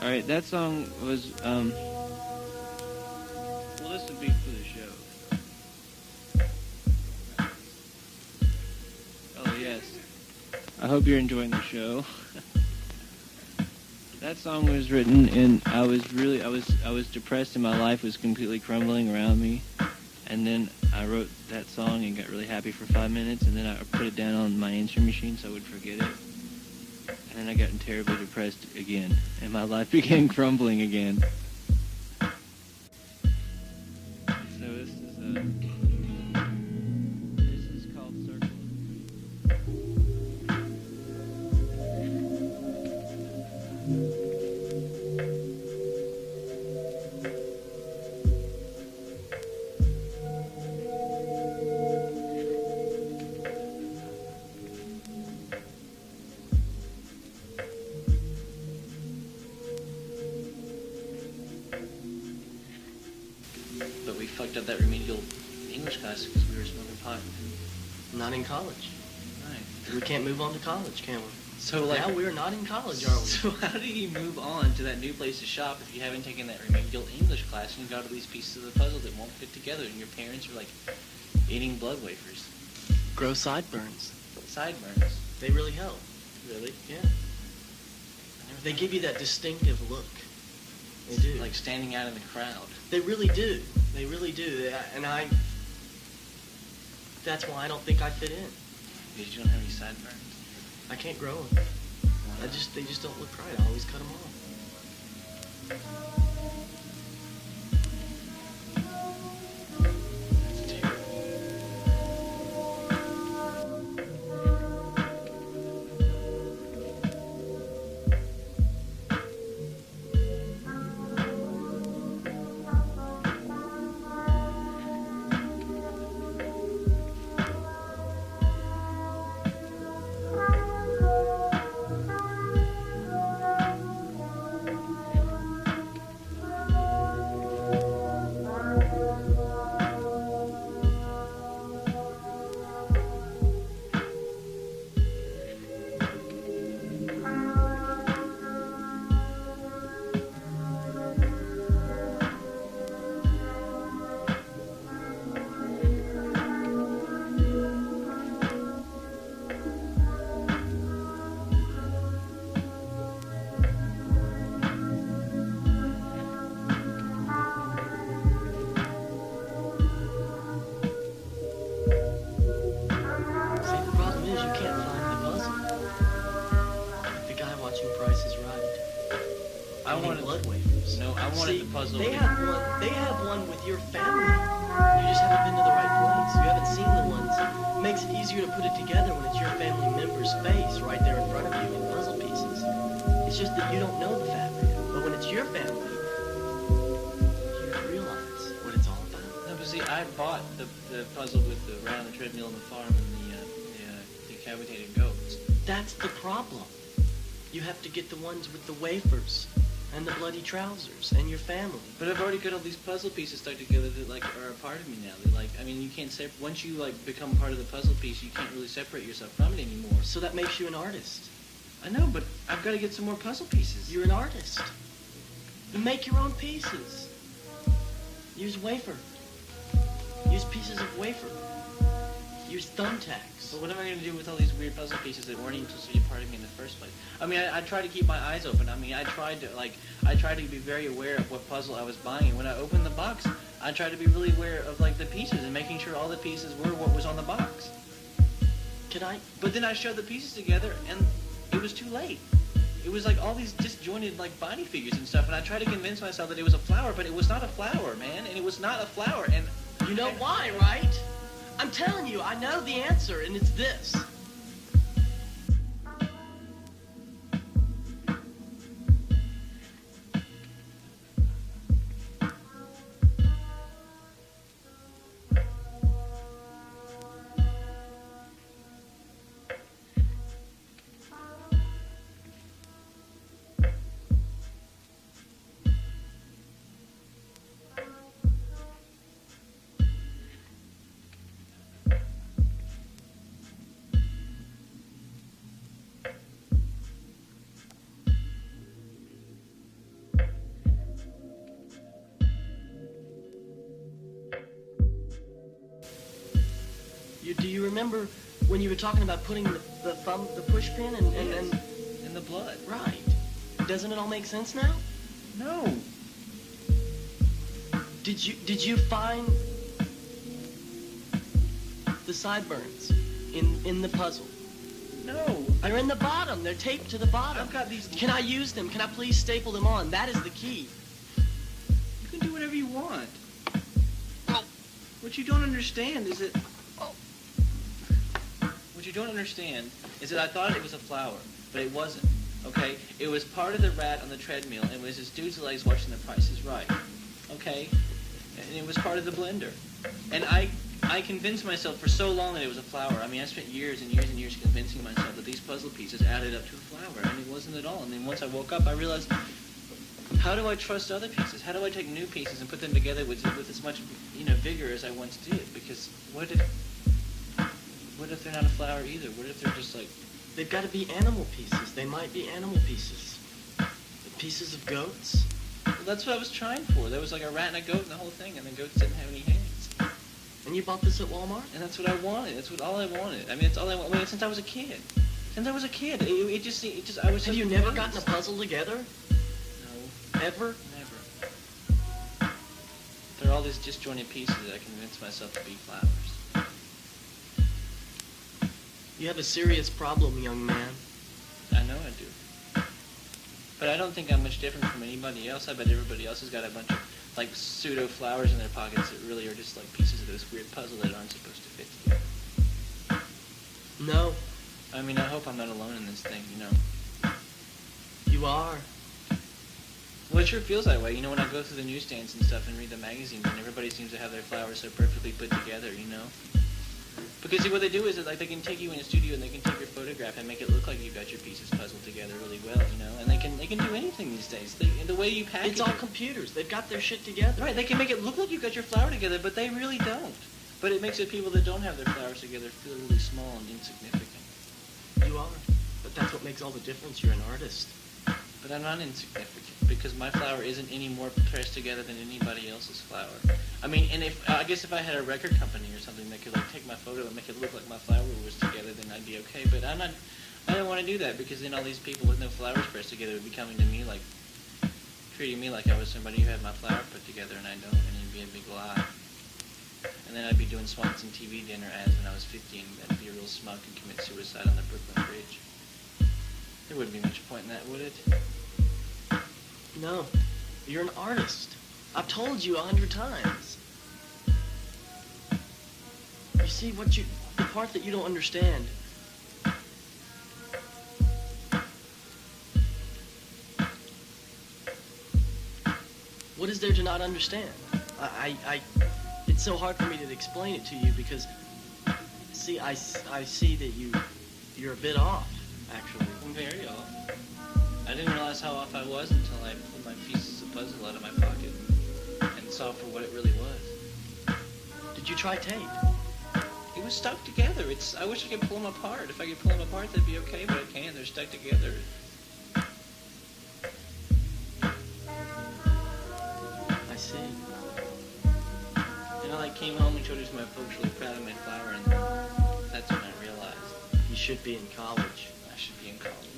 All right, that song was well, this would be for the show. Oh yes, I hope you're enjoying the show. That song was written and I was depressed and my life was completely crumbling around me, and then I wrote that song and got really happy for 5 minutes, and then I put it down on my answering machine so I would forget it. And then I got terribly depressed again, and my life began crumbling again. So this is called Circle. But we fucked up that remedial English class because we were smoking pot. Not in college. Right. We can't move on to college, can we? So like, now we're not in college, are we? So how do you move on to that new place to shop if you haven't taken that remedial English class and you got all these pieces of the puzzle that won't fit together and your parents are like eating blood wafers? Grow sideburns. Sideburns. They really help. Really? Yeah. They give you that distinctive look. They do. Like standing out in the crowd. They really do. They really do. That's why I don't think I fit in. Because you don't have any sideburns. I can't grow them. They just don't look right. I always cut them off. That's terrible. I wanted blood wafers. No, I wanted the puzzle. They have one with your family. You just haven't been to the right place. You haven't seen the ones. It makes it easier to put it together when it's your family member's face right there in front of you in puzzle pieces. It's just that you don't know the fabric. But when it's your family, you realize what it's all about. No, but see, I bought the puzzle with the around the treadmill on the farm and the decapitated goats. That's the problem. You have to get the ones with the wafers and the bloody trousers and your family. But I've already got all these puzzle pieces stuck together that like are a part of me now. That, like, I mean, you can't once you like become part of the puzzle piece, you can't really separate yourself from it anymore. So that makes you an artist. I know, but I've got to get some more puzzle pieces. You're an artist. You make your own pieces. Use wafer. Use pieces of wafer. Use thumbtacks. But what am I going to do with all these weird puzzle pieces that weren't even supposed to be a part of me in the first place? I mean, I try to keep my eyes open. I mean, I tried to be very aware of what puzzle I was buying. And when I opened the box, I tried to be really aware of like the pieces and making sure all the pieces were what was on the box. But then I showed the pieces together and it was too late. It was like all these disjointed like body figures and stuff. And I tried to convince myself that it was a flower, but it was not a flower, man. And it was not a flower. And you know why, right? I'm telling you, I know the answer, and it's this. Do you remember when you were talking about putting the push pin and In the blood. right? Doesn't it all make sense now? No. Did you find the sideburns in the puzzle? No. They're in the bottom. They're taped to the bottom. I've got these. Can I use them? Can I please staple them on? That is the key. You can do whatever you want. Oh. What you don't understand is that. What you don't understand is that I thought it was a flower, but it wasn't. Okay? It was part of the rat on the treadmill, and it was this dude's legs watching The Price is Right. Okay? And it was part of the blender. And I convinced myself for so long that it was a flower. I mean, I spent years and years and years convincing myself that these puzzle pieces added up to a flower, and it wasn't at all. And then once I woke up, I realized, how do I trust other pieces? How do I take new pieces and put them together with as much, vigor as I once did? Because what if they're not a flower either? What if they're just like... They've got to be animal pieces. They might be animal pieces. Pieces of goats. Well, that's what I was trying for. There was like a rat and a goat in the whole thing, and the goats didn't have any hands. And you bought this at Walmart? And that's what I wanted. That's all I wanted. I mean, it's all I wanted. I mean, since I was a kid. It just I was. Have you never gotten a puzzle together? No. Ever? Never. There are all these disjointed pieces that I convinced myself to be flowers. You have a serious problem, young man. I know I do. But I don't think I'm much different from anybody else. I bet everybody else has got a bunch of like pseudo flowers in their pockets that really are just like pieces of this weird puzzle that aren't supposed to fit together. No. I mean, I hope I'm not alone in this thing, You are. Well, it sure feels that way, when I go through the newsstands and stuff and read the magazines, and everybody seems to have their flowers so perfectly put together, Because see, what they do is that, like, they can take you in a studio and they can take your photograph and make it look like you've got your pieces puzzled together really well, And they can do anything these days. The way you package It's all computers. They've got their shit together. Right, they can make it look like you've got your flower together, but they really don't. But it makes the people that don't have their flowers together feel really small and insignificant. You are. But that's what makes all the difference. You're an artist. But I'm not insignificant, because my flower isn't any more pressed together than anybody else's flower. I mean, and I guess if I had a record company or something that could, like, take my photo and make it look like my flower was together, then I'd be okay. But I don't want to do that, because then all these people with no flowers pressed together would be coming to me like, treating me like I was somebody who had my flower put together, and I don't, and it'd be a big lie. And then I'd be doing Swanson TV dinner ads when I was 15, and I'd be a real smug and commit suicide on the Brooklyn Bridge. There wouldn't be much point in that, would it? No. You're an artist. I've told you 100 times. You see, the part that you don't understand. What is there to not understand? It's so hard for me to explain it to you because, see, I see that you're a bit off, actually. I'm very off. I didn't realize how off I was until I pulled my pieces of puzzle out of my pocket and saw for what it really was. Did you try tape? It was stuck together. I wish I could pull them apart. If I could pull them apart, that'd be okay, but I can't. They're stuck together. I see. I came home and showed it to my folks, really proud of my flower, and that's when I realized. You should be in college. I should be in college.